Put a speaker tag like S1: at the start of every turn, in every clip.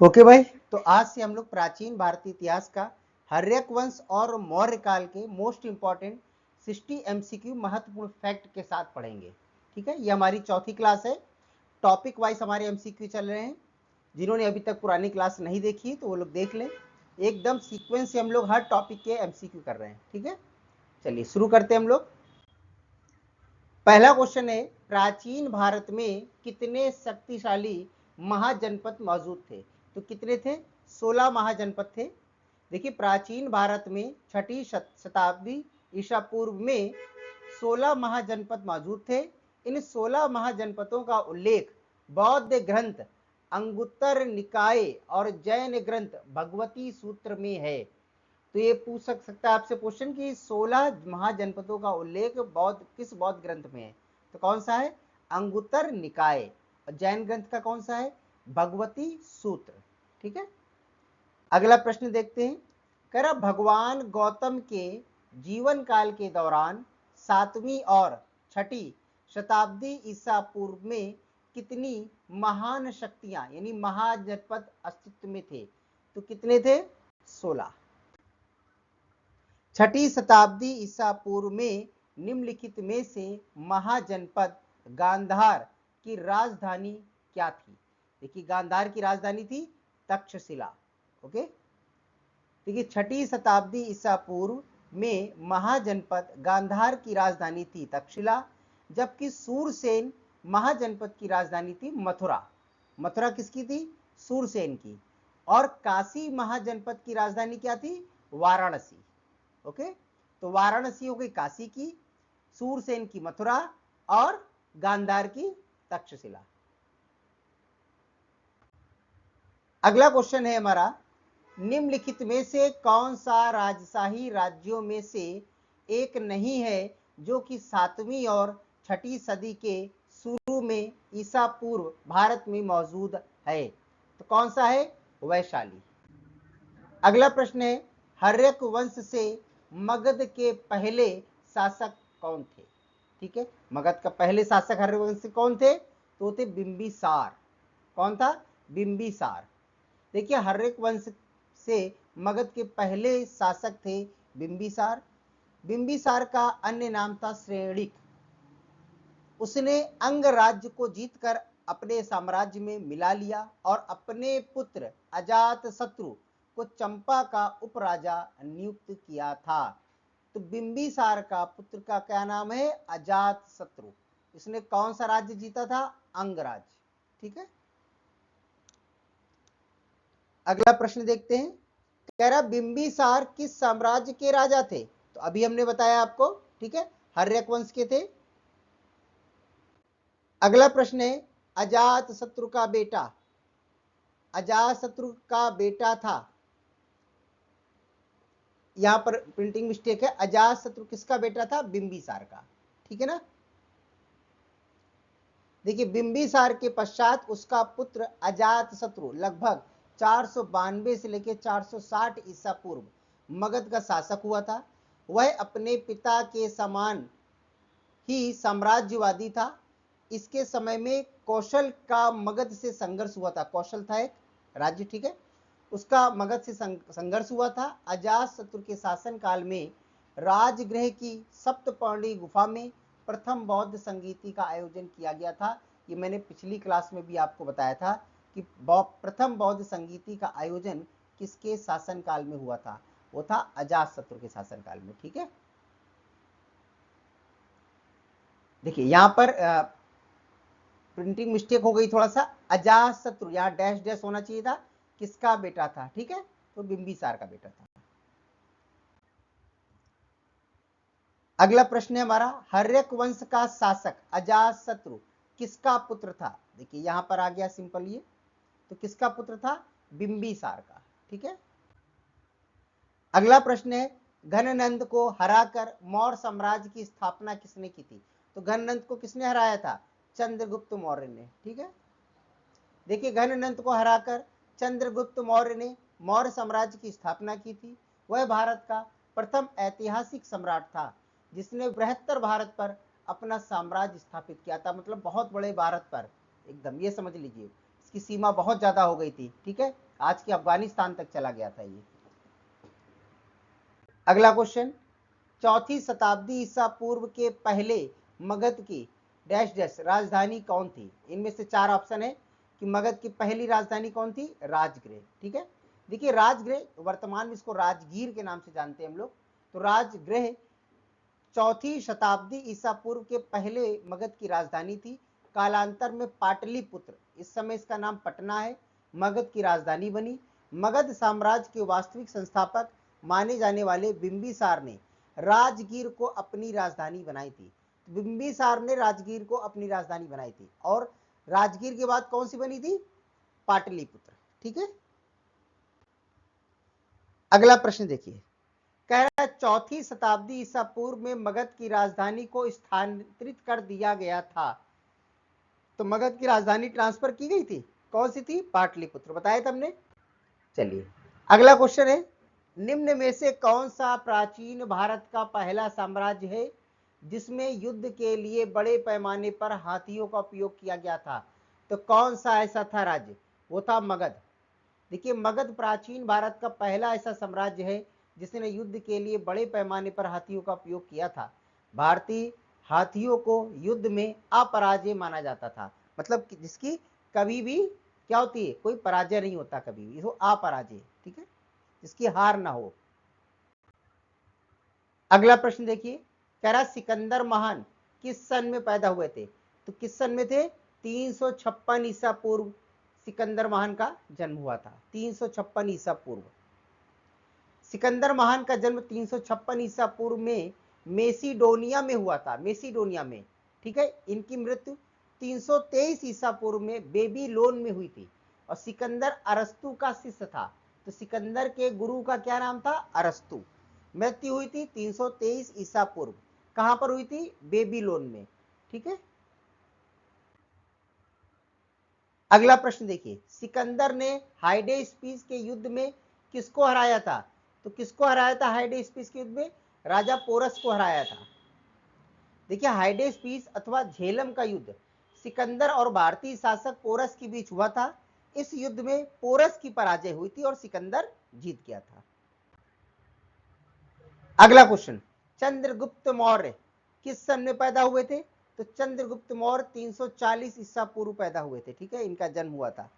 S1: Okay भाई, तो आज से हम लोग प्राचीन भारतीय इतिहास का हर्यक वंश और मौर्य काल के मोस्ट इंपॉर्टेंट 60 एमसीक्यू महत्वपूर्ण फैक्ट के साथ पढ़ेंगे। ठीक है, ये हमारी चौथी क्लास है। टॉपिक वाइज हमारे एमसीक्यू चल रहे हैं। जिन्होंने अभी तक पुरानी क्लास नहीं देखी तो वो लोग देख लें। एकदम सीक्वेंस से हम लोग हर टॉपिक के एमसीक्यू कर रहे हैं। ठीक है, चलिए शुरू करते हैं हम लोग। पहला क्वेश्चन है, प्राचीन भारत में कितने शक्तिशाली महाजनपद मौजूद थे? तो कितने थे? 16 महाजनपद थे। देखिए, प्राचीन भारत में छठी शताब्दी ईसा पूर्व में 16 महाजनपद मौजूद थे। इन 16 महाजनपदों का उल्लेख बौद्ध ग्रंथ अंगुत्तर निकाय और जैन ग्रंथ भगवती सूत्र में है। तो ये पूछ सकता है आपसे क्वेश्चन कि 16 महाजनपदों का उल्लेख किस बौद्ध ग्रंथ में है? तो कौन सा है? अंगुत्तर निकाय। और जैन ग्रंथ का कौन सा है? भगवती सूत्र। ठीक है, अगला प्रश्न देखते हैं। कह रहा, भगवान गौतम के जीवन काल के दौरान 7वीं और छठी शताब्दी ईसा पूर्व में कितनी महान शक्तियां यानी महाजनपद अस्तित्व में थे? तो कितने थे? 16। छठी शताब्दी ईसा पूर्व में निम्नलिखित में से महाजनपद गांधार की राजधानी क्या थी? देखिए, गांधार की राजधानी थी तक्षशिला। ओके, देखिए, छठी शताब्दी ईसा पूर्व में महाजनपद गांधार की राजधानी थी तक्षशिला, जबकि सूरसेन महाजनपद की राजधानी थी मथुरा। मथुरा किसकी थी? सूरसेन की। और काशी महाजनपद की राजधानी क्या थी? वाराणसी। ओके, तो वाराणसी हो गई काशी की, सूरसेन की मथुरा और गांधार की तक्षशिला। अगला क्वेश्चन है हमारा, निम्नलिखित में से कौन सा राजशाही राज्यों में से एक नहीं है जो कि 7वीं और छठी सदी के शुरू में ईसा पूर्व भारत में मौजूद है? तो कौन सा है? वैशाली। अगला प्रश्न है, हर्यक वंश से मगध के पहले शासक कौन थे? ठीक है, मगध का पहले शासक हर्यक वंश से कौन थे? तो थे बिंबिसार। कौन था? बिंबिसार। देखिए, हर्यक वंश से मगध के पहले शासक थे बिंबिसार। बिंबिसार का अन्य नाम था श्रेणिक। उसने अंग राज्य को जीतकर अपने साम्राज्य में मिला लिया और अपने पुत्र अजात शत्रु को चंपा का उपराजा नियुक्त किया था। तो बिंबिसार का पुत्र का क्या नाम है? अजात शत्रु। इसने कौन सा राज्य जीता था? अंग राज्य। ठीक है, अगला प्रश्न देखते हैं। कह रहा, बिंबिसार किस साम्राज्य के राजा थे? तो अभी हमने बताया आपको। ठीक है, हर्यक वंश के थे। अगला प्रश्न है, अजात शत्रु का बेटा, अजात शत्रु का बेटा था, यहां पर प्रिंटिंग मिस्टेक है। अजात शत्रु किसका बेटा था? बिंबिसार का। ठीक है ना। देखिए, बिंबिसार के पश्चात उसका पुत्र अजात शत्रु लगभग 492 से लेकर 460 ईसा पूर्व मगध का शासक हुआ था। वह अपने पिता के समान ही साम्राज्यवादी था। इसके समय में कौशल का मगध से संघर्ष हुआ था। कौशल था एक राज्य। ठीक है, उसका मगध से संघर्ष हुआ था। अजात शत्रु के शासन काल में राजगृह की सप्तपर्णी गुफा में प्रथम बौद्ध संगीति का आयोजन किया गया था। ये मैंने पिछली क्लास में भी आपको बताया था कि प्रथम बौद्ध संगीति का आयोजन किसके शासन काल में हुआ था? वो था अजात शत्रु के शासन काल में। ठीक है, देखिए यहां पर प्रिंटिंग मिस्टेक हो गई थोड़ा सा। अजात शत्रु यहां डैश डैश होना चाहिए था। किसका बेटा था? ठीक है, तो बिंबिसार का बेटा था। अगला प्रश्न है हमारा, हर्यक वंश का शासक अजात शत्रु किसका पुत्र था? देखिए यहां पर आ गया सिंपल ये। तो किसका पुत्र था? बिंबिसार का। ठीक है, अगला प्रश्न है, घननंद को हराकर मौर्य साम्राज्य की स्थापना किसने की थी? तो घननंद को किसने हराया था? चंद्रगुप्त मौर्य ने। ठीक है, देखिए, घननंद को हराकर चंद्रगुप्त मौर्य ने मौर्य साम्राज्य की स्थापना की थी। वह भारत का प्रथम ऐतिहासिक सम्राट था जिसने बृहत्तर भारत पर अपना साम्राज्य स्थापित किया था। मतलब बहुत बड़े भारत पर, एकदम ये समझ लीजिए, इसकी सीमा बहुत ज्यादा हो गई थी। ठीक है, आज के अफगानिस्तान तक चला गया था ये। अगला क्वेश्चन, चौथी शताब्दी ईसा पूर्व के पहले मगध की डैश डैश राजधानी कौन थी? इनमें से चार ऑप्शन है कि मगध की पहली राजधानी कौन थी? राजगृह। ठीक है, देखिए राजगृह, वर्तमान में इसको राजगीर के नाम से जानते हैं हम लोग। तो राजगृह चौथी शताब्दी ईसा पूर्व के पहले मगध की राजधानी थी। कालांतर में पाटलिपुत्र, इस समय इसका नाम पटना है, मगध की राजधानी बनी। मगध साम्राज्य के वास्तविक संस्थापक माने जाने वाले बिंबिसार ने राजगीर को अपनी राजधानी बनाई थी। बिंबिसार ने राजगीर को अपनी राजधानी बनाई थी और राजगीर के बाद कौन सी बनी थी? पाटलिपुत्र। ठीक है, अगला प्रश्न देखिए, कह रहा है चौथी शताब्दी ईसा पूर्व में मगध की राजधानी को स्थानांतरित कर दिया गया था। तो मगध की राजधानी ट्रांसफर की गई थी, कौन सी थी? पाटलिपुत्र, बताया था हमने। चलिए अगला क्वेश्चन है, निम्न में से कौन सा प्राचीन भारत का पहला साम्राज्य है जिसमें युद्ध के लिए बड़े पैमाने पर हाथियों का उपयोग किया गया था? तो कौन सा ऐसा था राज्य? वो था मगध। देखिए मगध प्राचीन भारत का पहला ऐसा साम्राज्य है जिसने युद्ध के लिए बड़े पैमाने पर हाथियों का उपयोग किया था। भारतीय हाथियों को युद्ध में अपराजय माना जाता था, मतलब जिसकी कभी भी क्या होती है? कोई पराजय नहीं होता कभी भी, वो अपराजय। ठीक है, जिसकी हार ना हो। अगला प्रश्न देखिए, कह रहा सिकंदर महान किस सन में पैदा हुए थे? तो किस सन में थे? 356 ईसा पूर्व सिकंदर महान का जन्म हुआ था। 356 ईसा पूर्व सिकंदर महान का जन्म 356 ईसा पूर्व में मेसिडोनिया में हुआ था, मेसिडोनिया में। ठीक है, इनकी मृत्यु 323 ईसा पूर्व में बेबीलोन में हुई थी। और सिकंदर अरस्तु का शिष्य था, तो सिकंदर के गुरु का क्या नाम था? अरस्तु। मृत्यु हुई थी 323 ईसा पूर्व, कहां पर हुई थी? बेबीलोन में। ठीक है, अगला प्रश्न देखिए, सिकंदर ने हाइडेस्पीस के युद्ध में किसको हराया था? तो किसको हराया था हाइडेस्पीस के युद्ध में? राजा पोरस को हराया था। देखिए हाइडेस्पीस अथवा झेलम का युद्ध सिकंदर और भारतीय शासक पोरस के बीच हुआ था। इस युद्ध में पोरस की पराजय हुई थी और सिकंदर जीत गया था। अगला क्वेश्चन, चंद्रगुप्त मौर्य किस सन में पैदा हुए थे? तो चंद्रगुप्त मौर्य 340 ईसा पूर्व पैदा हुए थे। ठीक है, इनका जन्म हुआ था।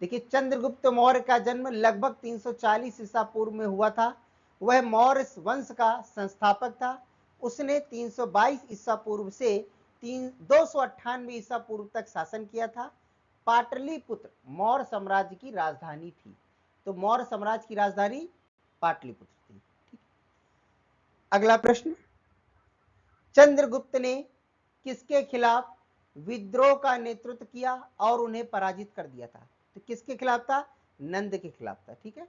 S1: देखिए चंद्रगुप्त मौर्य का जन्म लगभग 340 ईसा पूर्व में हुआ था। वह मौर्य वंश का संस्थापक था। उसने 322 ईसा पूर्व से 298 ईसा पूर्व तक शासन किया था। पाटलिपुत्र मौर्य साम्राज्य की राजधानी थी। तो मौर्य साम्राज्य की राजधानी पाटलिपुत्र थी। अगला प्रश्न, चंद्रगुप्त ने किसके खिलाफ विद्रोह का नेतृत्व किया और उन्हें पराजित कर दिया था? तो किसके खिलाफ था? नंद के खिलाफ था। ठीक है,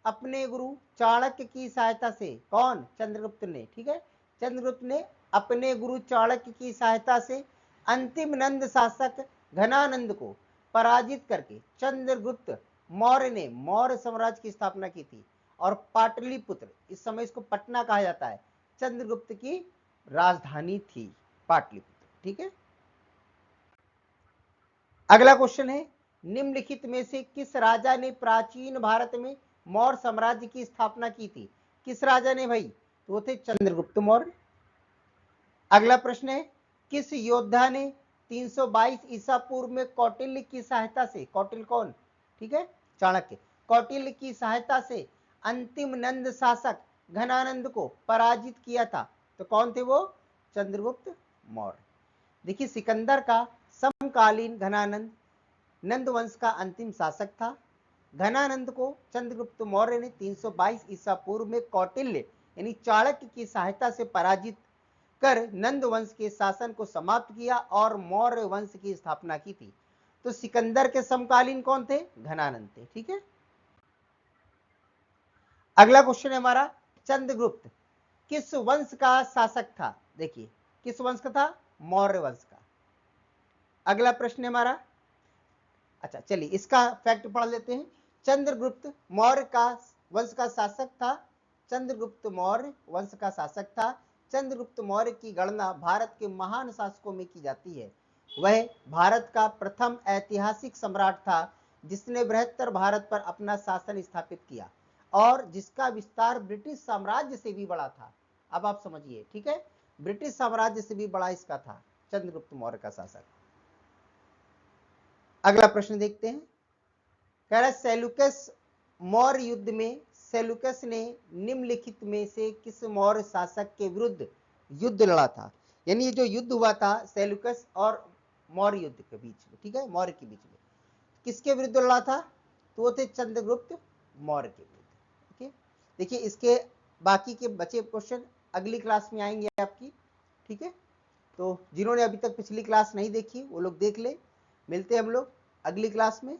S1: अपने गुरु चाणक्य की सहायता से, कौन? चंद्रगुप्त ने। ठीक है, चंद्रगुप्त ने अपने गुरु चाणक्य की सहायता से अंतिम नंद शासक घनानंद को पराजित करके चंद्रगुप्त मौर्य ने मौर्य साम्राज्य की स्थापना की थी। और पाटलिपुत्र, इस समय इसको पटना कहा जाता है, चंद्रगुप्त की राजधानी थी पाटलिपुत्र। ठीक है, अगला क्वेश्चन है, निम्नलिखित में से किस राजा ने प्राचीन भारत में मौर्य साम्राज्य की स्थापना की थी? किस राजा ने भाई? तो वो थे चंद्रगुप्त मौर्य। अगला प्रश्न है, किस योद्धा ने 322 ईसा पूर्व में कौटिल्य की सहायता से, कौटिल्य कौन? ठीक है, चाणक्य, कौटिल्य की सहायता से अंतिम नंद शासक घनानंद को पराजित किया था? तो कौन थे वो? चंद्रगुप्त मौर्य। देखिए सिकंदर का समकालीन घनानंद नंद वंश का अंतिम शासक था। घनानंद को चंद्रगुप्त मौर्य ने 322 ईसा पूर्व में कौटिल्य यानी चाणक्य की सहायता से पराजित कर नंद वंश के शासन को समाप्त किया और मौर्य वंश की स्थापना की थी। तो सिकंदर के समकालीन कौन थे? घनानंद थे। ठीक है, अगला क्वेश्चन है हमारा, चंद्रगुप्त किस वंश का शासक था? देखिए किस वंश का था? मौर्य वंश का। अगला प्रश्न है हमारा, अच्छा चलिए इसका फैक्ट पढ़ लेते हैं। चंद्रगुप्त मौर्य का वंश का शासक था। चंद्रगुप्त मौर्य वंश का शासक था। चंद्रगुप्त मौर्य की गणना भारत के महान शासकों में की जाती है। वह भारत का प्रथम ऐतिहासिक सम्राट था जिसने बृहत्तर भारत पर अपना शासन स्थापित किया और जिसका विस्तार ब्रिटिश साम्राज्य से भी बड़ा था। अब आप समझिए, ठीक है, ब्रिटिश साम्राज्य से भी बड़ा इसका था चंद्रगुप्त मौर्य का शासक। अगला प्रश्न देखते हैं। कह रहा है सेल्यूकस मौर्य युद्ध में सेल्यूकस ने निम्नलिखित में से किस मौर्य शासक के विरुद्ध युद्ध लड़ा था? यानी ये जो युद्ध हुआ था सेल्यूकस और मौर्य युद्ध के बीच में, ठीक है, मौर्य के बीच में, किसके विरुद्ध लड़ा था? तो वो थे चंद्रगुप्त मौर्य के विरुद्ध। ठीक है, देखिए इसके बाकी के बचे क्वेश्चन अगली क्लास में आएंगे आपकी। ठीक है, तो जिन्होंने अभी तक पिछली क्लास नहीं देखी वो लोग देख ले। मिलते हैं हम लोग अगली क्लास में।